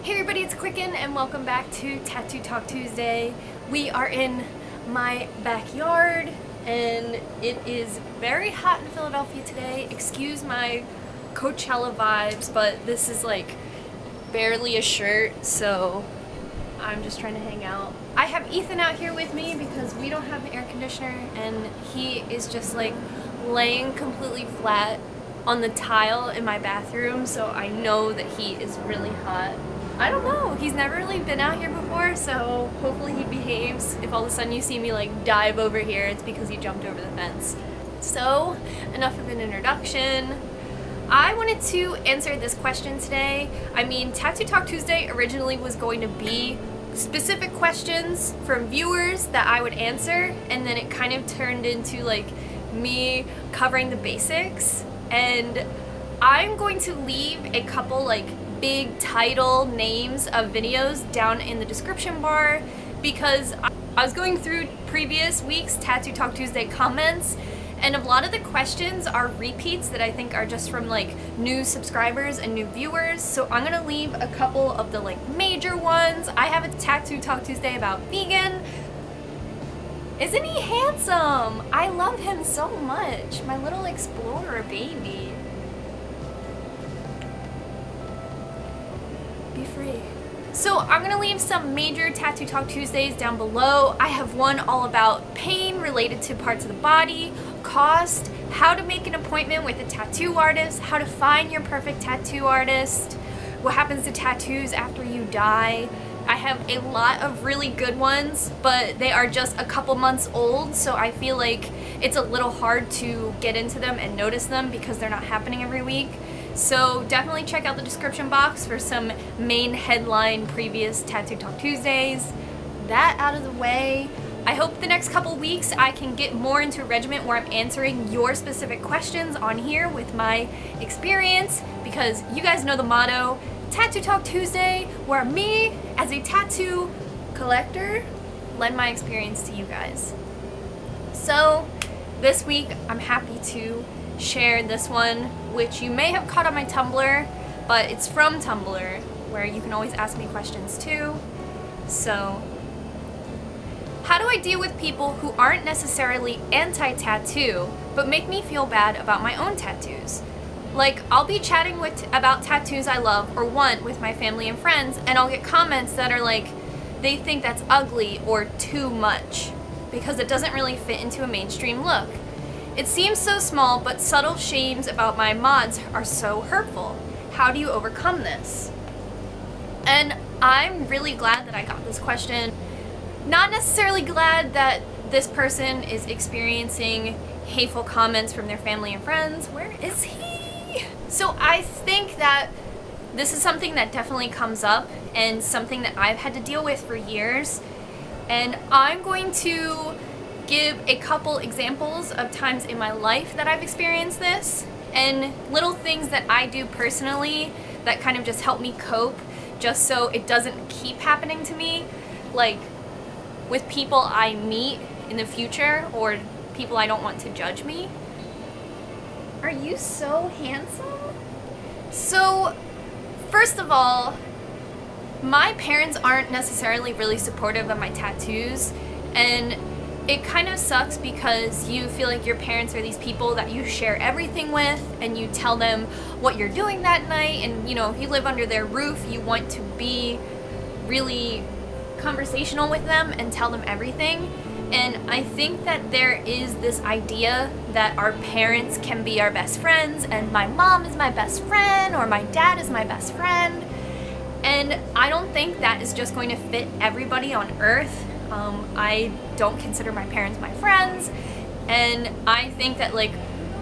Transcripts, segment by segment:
Hey everybody, it's Qcknd and welcome back to Tattoo Talk Tuesday. We are in my backyard and it is very hot in Philadelphia today. Excuse my Coachella vibes, but this is like barely a shirt, so I'm just trying to hang out. I have Ethan out here with me because we don't have an air conditioner and he is just like laying completely flat on the tile in my bathroom, so I know that he is really hot. I don't know, he's never really been out here before, so hopefully he behaves. If all of a sudden you see me like dive over here, it's because he jumped over the fence. So, enough of an introduction. I wanted to answer this question today. I mean, Tattoo Talk Tuesday originally was going to be specific questions from viewers that I would answer, and then it kind of turned into like me covering the basics. And I'm going to leave a couple like big title names of videos down in the description bar because I was going through previous week's Tattoo Talk Tuesday comments, and a lot of the questions are repeats that I think are just from like new subscribers and new viewers. So I'm gonna leave a couple of the like major ones. I have a Tattoo Talk Tuesday about vegan. Isn't he handsome? I love him so much. My little explorer baby. Be free. So I'm gonna leave some major Tattoo Talk Tuesdays down below. I have one all about pain related to parts of the body, cost, how to make an appointment with a tattoo artist, how to find your perfect tattoo artist, what happens to tattoos after you die. I have a lot of really good ones, but they are just a couple months old, so I feel like it's a little hard to get into them and notice them because they're not happening every week. So definitely check out the description box for some main headline previous Tattoo Talk Tuesdays. That out of the way, I hope the next couple weeks I can get more into a regimen where I'm answering your specific questions on here with my experience, because you guys know the motto, Tattoo Talk Tuesday, where me, as a tattoo collector, lend my experience to you guys. So this week I'm happy to share this one, which you may have caught on my Tumblr, but it's from Tumblr, where you can always ask me questions too. So, how do I deal with people who aren't necessarily anti-tattoo, but make me feel bad about my own tattoos? Like, I'll be chatting about tattoos I love or want with my family and friends, and I'll get comments that are like, they think that's ugly or too much, because it doesn't really fit into a mainstream look. It seems so small, but subtle shames about my mods are so hurtful. How do you overcome this? And I'm really glad that I got this question. Not necessarily glad that this person is experiencing hateful comments from their family and friends. Where is he? So I think that this is something that definitely comes up and something that I've had to deal with for years. And I'm going to give a couple examples of times in my life that I've experienced this, and little things that I do personally that kind of just help me cope, just so it doesn't keep happening to me, like with people I meet in the future or people I don't want to judge me. Are you so handsome? So, first of all, my parents aren't necessarily really supportive of my tattoos, and it kind of sucks because you feel like your parents are these people that you share everything with, and you tell them what you're doing that night, and you know, if you live under their roof, you want to be really conversational with them and tell them everything. And I think that there is this idea that our parents can be our best friends, and my mom is my best friend, or my dad is my best friend, and I don't think that is just going to fit everybody on earth. I don't consider my parents my friends, and I think that like,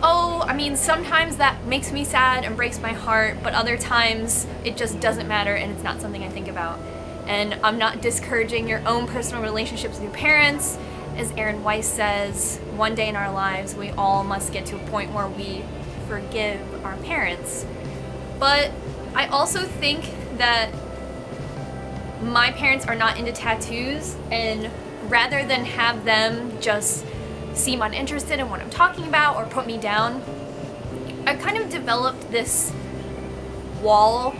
oh, I mean, sometimes that makes me sad and breaks my heart, but other times it just doesn't matter and it's not something I think about. And I'm not discouraging your own personal relationships with your parents. As Aaron Weiss says, one day in our lives we all must get to a point where we forgive our parents. But I also think that my parents are not into tattoos, and rather than have them just seem uninterested in what I'm talking about or put me down, I kind of developed this wall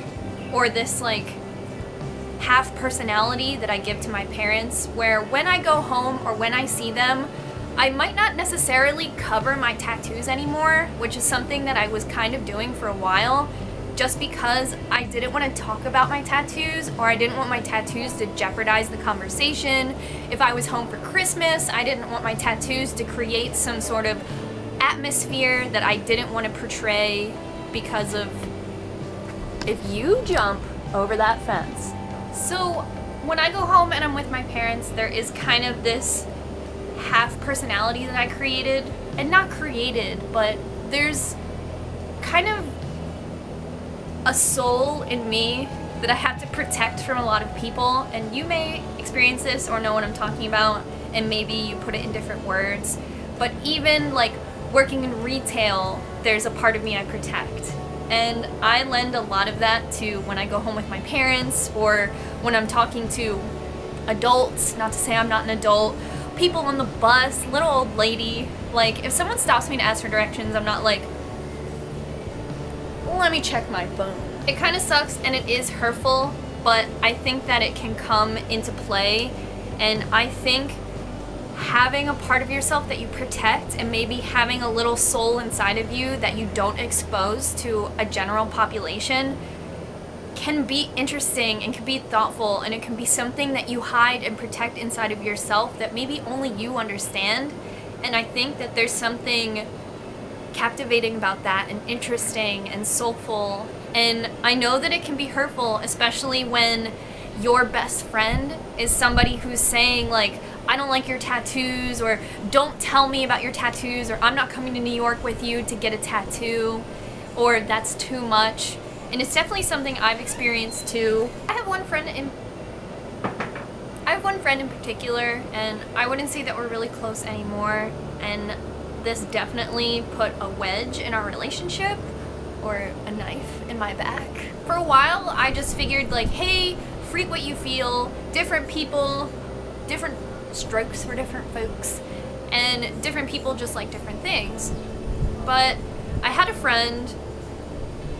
or this like half personality that I give to my parents, where when I go home or when I see them, I might not necessarily cover my tattoos anymore, which is something that I was kind of doing for a while, just because I didn't want to talk about my tattoos, or I didn't want my tattoos to jeopardize the conversation. If I was home for Christmas, I didn't want my tattoos to create some sort of atmosphere that I didn't want to portray because of if you jump over that fence. So when I go home and I'm with my parents, there is kind of this half personality that I created, and not created, but there's kind of a soul in me that I have to protect from a lot of people, and you may experience this or know what I'm talking about, and maybe you put it in different words, but even like working in retail, there's a part of me I protect. And I lend a lot of that to when I go home with my parents, or when I'm talking to adults, not to say I'm not an adult, people on the bus, little old lady. Like, if someone stops me to ask for directions, I'm not like, let me check my phone. It kind of sucks and it is hurtful, but I think that it can come into play, and I think having a part of yourself that you protect, and maybe having a little soul inside of you that you don't expose to a general population, can be interesting and can be thoughtful, and it can be something that you hide and protect inside of yourself that maybe only you understand. And I think that there's something captivating about that, and interesting and soulful. And I know that it can be hurtful, especially when your best friend is somebody who's saying like, I don't like your tattoos, or don't tell me about your tattoos, or I'm not coming to New York with you to get a tattoo, or that's too much. And it's definitely something I've experienced too. I have one friend in particular, and I wouldn't say that we're really close anymore, and this definitely put a wedge in our relationship, or a knife in my back. For a while, I just figured like, hey, freak what you feel, different people, different strokes for different folks, and different people just like different things. But I had a friend,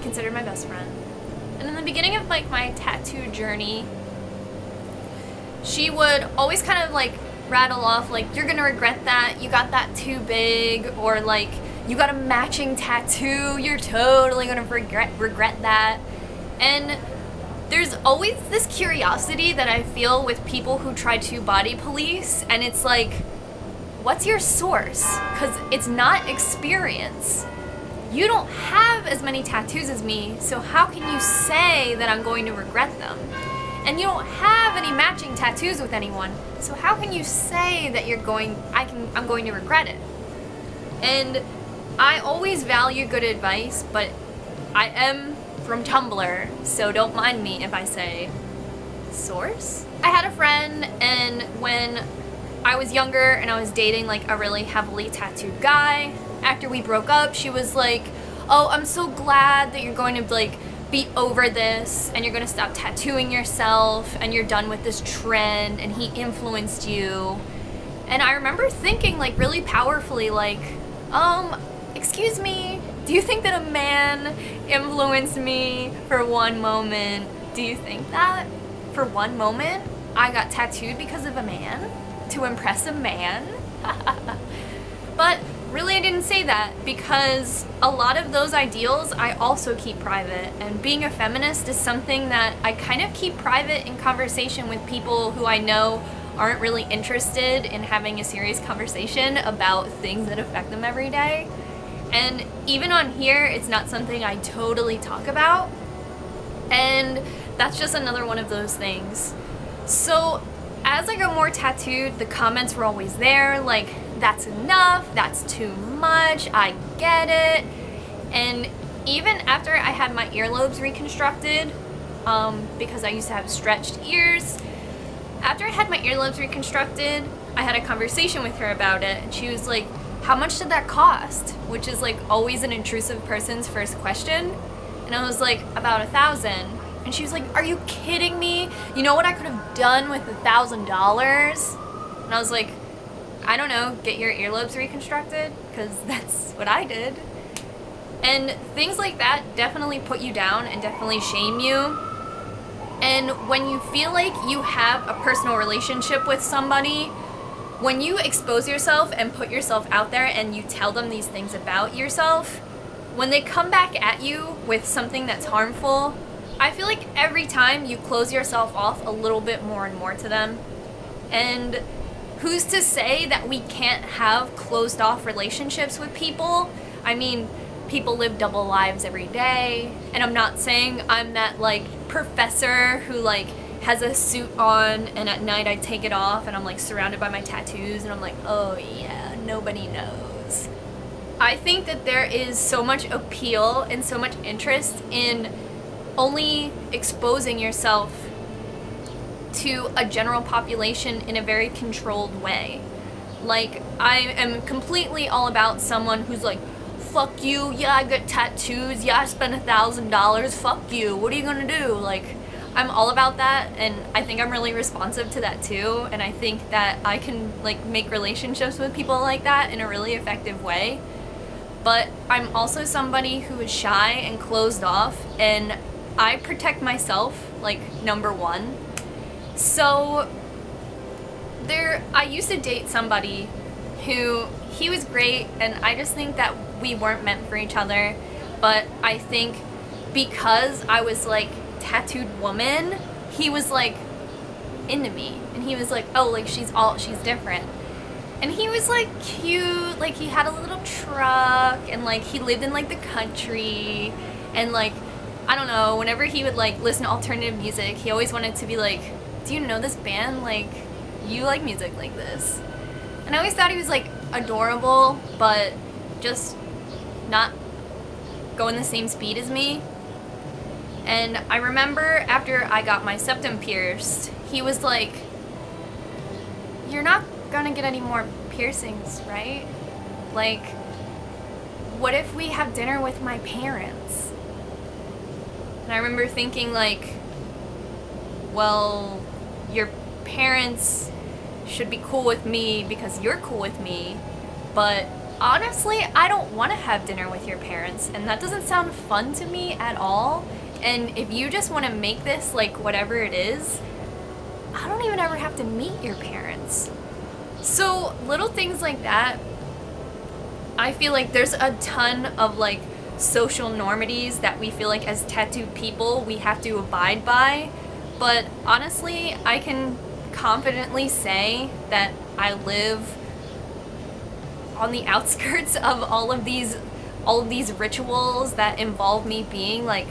considered my best friend, and in the beginning of like my tattoo journey, she would always kind of like rattle off like, you're gonna regret that, you got that too big, or like, you got a matching tattoo, you're totally gonna regret that. And there's always this curiosity that I feel with people who try to body police, and it's like, what's your source? Because it's not experience. You don't have as many tattoos as me, so how can you say that I'm going to regret them? And you don't have any matching tattoos with anyone, so how can you say that I'm going to regret it? And I always value good advice, but I am from Tumblr, so don't mind me if I say source. I had a friend, and when I was younger and I was dating like a really heavily tattooed guy, after we broke up, she was like, oh, I'm so glad that you're going to like be over this, and you're going to stop tattooing yourself, and you're done with this trend, and he influenced you. And I remember thinking like really powerfully like, excuse me, do you think that a man influenced me for one moment? Do you think that for one moment I got tattooed because of a man? To impress a man? But really I didn't say that, because a lot of those ideals I also keep private, and being a feminist is something that I kind of keep private in conversation with people who I know aren't really interested in having a serious conversation about things that affect them every day. And even on here, it's not something I totally talk about, and that's just another one of those things. So as I got more tattooed, the comments were always there, like, that's enough, that's too much, I get it. And even after I had my earlobes reconstructed, because I used to have stretched ears, after I had my earlobes reconstructed, I had a conversation with her about it, and she was like, how much did that cost? Which is like always an intrusive person's first question. And I was like, about $1,000. And she was like, are you kidding me? You know what I could have done with $1,000? And I was like, I don't know, get your earlobes reconstructed? Because that's what I did. And things like that definitely put you down and definitely shame you. And when you feel like you have a personal relationship with somebody, when you expose yourself and put yourself out there and you tell them these things about yourself, when they come back at you with something that's harmful, I feel like every time you close yourself off a little bit more and more to them. And who's to say that we can't have closed off relationships with people? I mean, people live double lives every day, and I'm not saying I'm that like professor who like has a suit on and at night I take it off and I'm like surrounded by my tattoos and I'm like, oh yeah, nobody knows. I think that there is so much appeal and so much interest in only exposing yourself to a general population in a very controlled way. Like, I am completely all about someone who's like, fuck you, yeah, I got tattoos, yeah, I spent $1,000, fuck you, what are you gonna do? Like, I'm all about that, and I think I'm really responsive to that too, and I think that I can like make relationships with people like that in a really effective way. But I'm also somebody who is shy and closed off, and I protect myself, like, number one. So I used to date somebody who, he was great, and I just think that we weren't meant for each other. But I think because I was like tattooed woman, he was like into me, and he was like, oh, like she's different. And he was like cute, like he had a little truck, and like he lived in like the country, and like, I don't know, whenever he would like listen to alternative music, he always wanted to be like, do you know this band? Like, you like music like this. And I always thought he was like adorable, but just not going the same speed as me. And I remember after I got my septum pierced, he was like, you're not gonna get any more piercings, right? Like, what if we have dinner with my parents? And I remember thinking like, well, your parents should be cool with me because you're cool with me, but honestly, I don't want to have dinner with your parents, and that doesn't sound fun to me at all. And if you just want to make this like whatever it is, I don't even ever have to meet your parents. So little things like that, I feel like there's a ton of like social normities that we feel like as tattooed people we have to abide by. But honestly, I can confidently say that I live on the outskirts of all of these rituals that involve me being like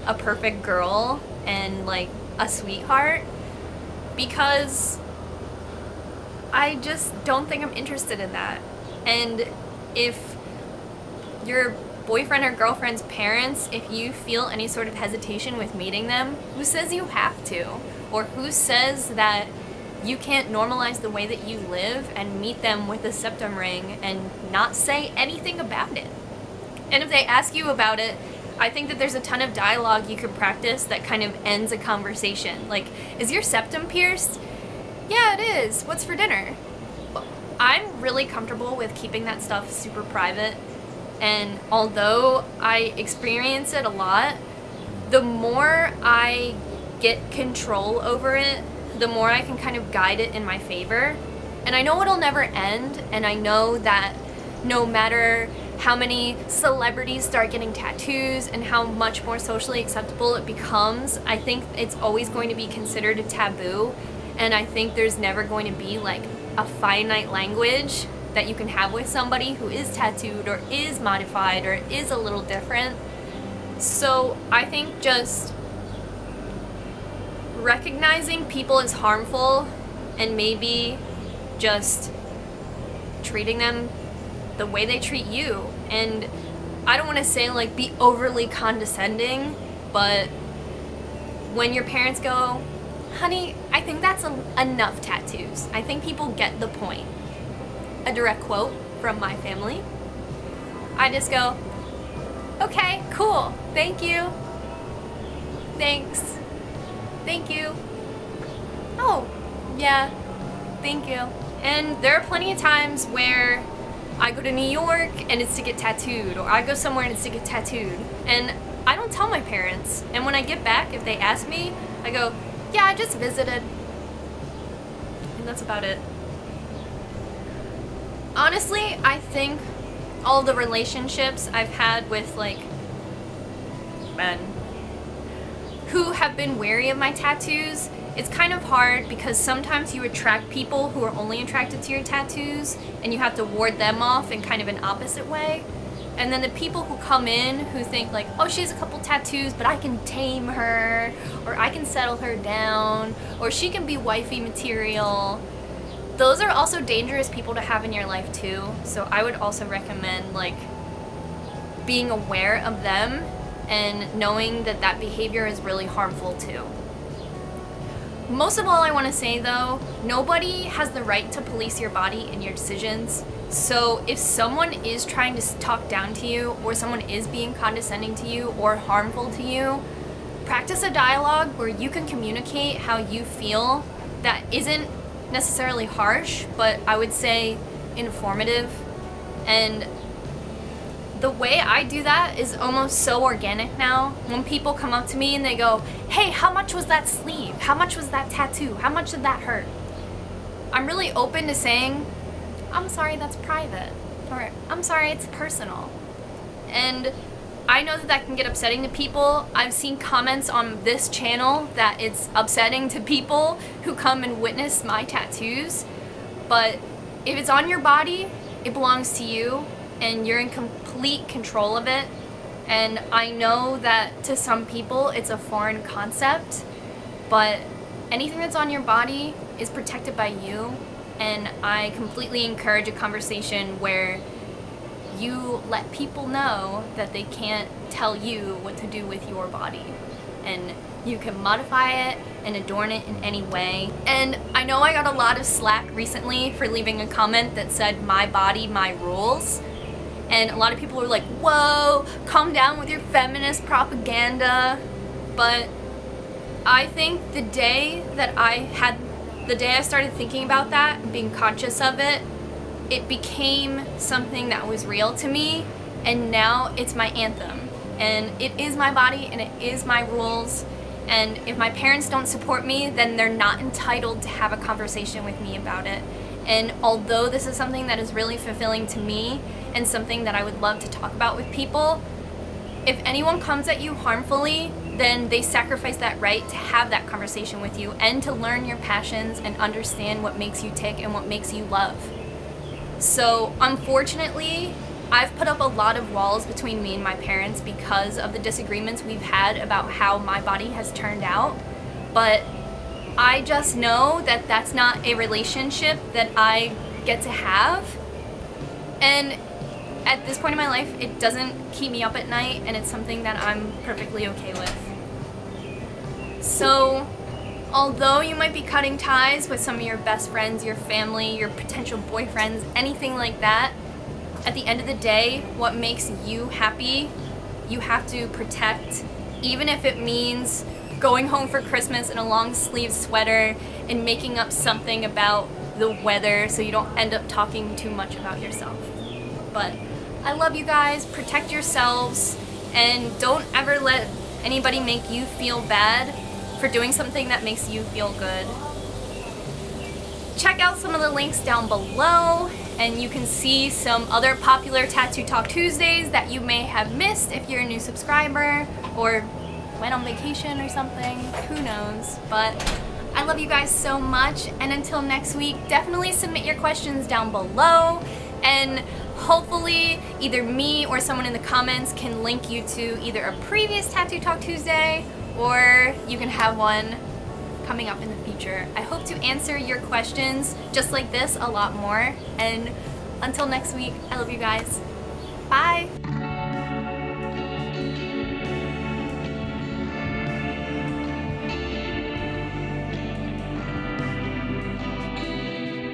a perfect girl and like a sweetheart, because I just don't think I'm interested in that. And if your boyfriend or girlfriend's parents, if you feel any sort of hesitation with meeting them, who says you have to? Or who says that you can't normalize the way that you live and meet them with a septum ring and not say anything about it? And if they ask you about it, I think that there's a ton of dialogue you could practice that kind of ends a conversation. Like, is your septum pierced? Yeah, it is. What's for dinner? I'm really comfortable with keeping that stuff super private, and although I experience it a lot, the more I get control over it, the more I can kind of guide it in my favor. And I know it'll never end, and I know that no matter how many celebrities start getting tattoos and how much more socially acceptable it becomes, I think it's always going to be considered a taboo. And I think there's never going to be like a finite language that you can have with somebody who is tattooed or is modified or is a little different. So I think just recognizing people as harmful and maybe just treating them the way they treat you. And I don't want to say like be overly condescending, but when your parents go, honey, I think that's enough tattoos, I think people get the point. A direct quote from my family. I just go, okay, cool, thank you, thanks, thank you, oh, yeah, thank you. And there are plenty of times where I go to New York and it's to get tattooed, or I go somewhere and it's to get tattooed, and I don't tell my parents. And when I get back, if they ask me, I go, yeah, I just visited. And that's about it. Honestly, I think all the relationships I've had with like men who have been wary of my tattoos, it's kind of hard because sometimes you attract people who are only attracted to your tattoos and you have to ward them off in kind of an opposite way. And then the people who come in who think like, oh, she has a couple tattoos, but I can tame her, or I can settle her down, or she can be wifey material. Those are also dangerous people to have in your life too. So I would also recommend like being aware of them and knowing that that behavior is really harmful too. Most of all, I want to say though, nobody has the right to police your body and your decisions. So if someone is trying to talk down to you, or someone is being condescending to you or harmful to you, practice a dialogue where you can communicate how you feel that isn't necessarily harsh, but I would say informative. And the way I do that is almost so organic now. When people come up to me and they go, hey, how much was that sleeve? How much was that tattoo? How much did that hurt? I'm really open to saying, I'm sorry, that's private. Or I'm sorry, it's personal. And I know that that can get upsetting to people. I've seen comments on this channel that it's upsetting to people who come and witness my tattoos. But if it's on your body, it belongs to you and you're in complete control of it. And I know that to some people it's a foreign concept, but anything that's on your body is protected by you. And I completely encourage a conversation where you let people know that they can't tell you what to do with your body. And you can modify it and adorn it in any way. And I know I got a lot of slack recently for leaving a comment that said, my body, my rules. And a lot of people were like, whoa, calm down with your feminist propaganda. But I think the day I started thinking about that and being conscious of it, it became something that was real to me, and now it's my anthem. And it is my body and it is my rules. And if my parents don't support me, then they're not entitled to have a conversation with me about it. And although this is something that is really fulfilling to me and something that I would love to talk about with people, if anyone comes at you harmfully, then they sacrifice that right to have that conversation with you and to learn your passions and understand what makes you tick and what makes you love. So unfortunately, I've put up a lot of walls between me and my parents because of the disagreements we've had about how my body has turned out. But I just know that that's not a relationship that I get to have. And at this point in my life, it doesn't keep me up at night, and it's something that I'm perfectly okay with. So, although you might be cutting ties with some of your best friends, your family, your potential boyfriends, anything like that, at the end of the day, what makes you happy, you have to protect, even if it means going home for Christmas in a long sleeve sweater and making up something about the weather so you don't end up talking too much about yourself. But I love you guys, protect yourselves, and don't ever let anybody make you feel bad for doing something that makes you feel good. Check out some of the links down below, and you can see some other popular Tattoo Talk Tuesdays that you may have missed if you're a new subscriber or went on vacation or something, who knows. But I love you guys so much, and until next week, definitely submit your questions down below, and hopefully either me or someone in the comments can link you to either a previous Tattoo Talk Tuesday or you can have one coming up in the future. I hope to answer your questions just like this a lot more, and until next week, I love you guys. Bye!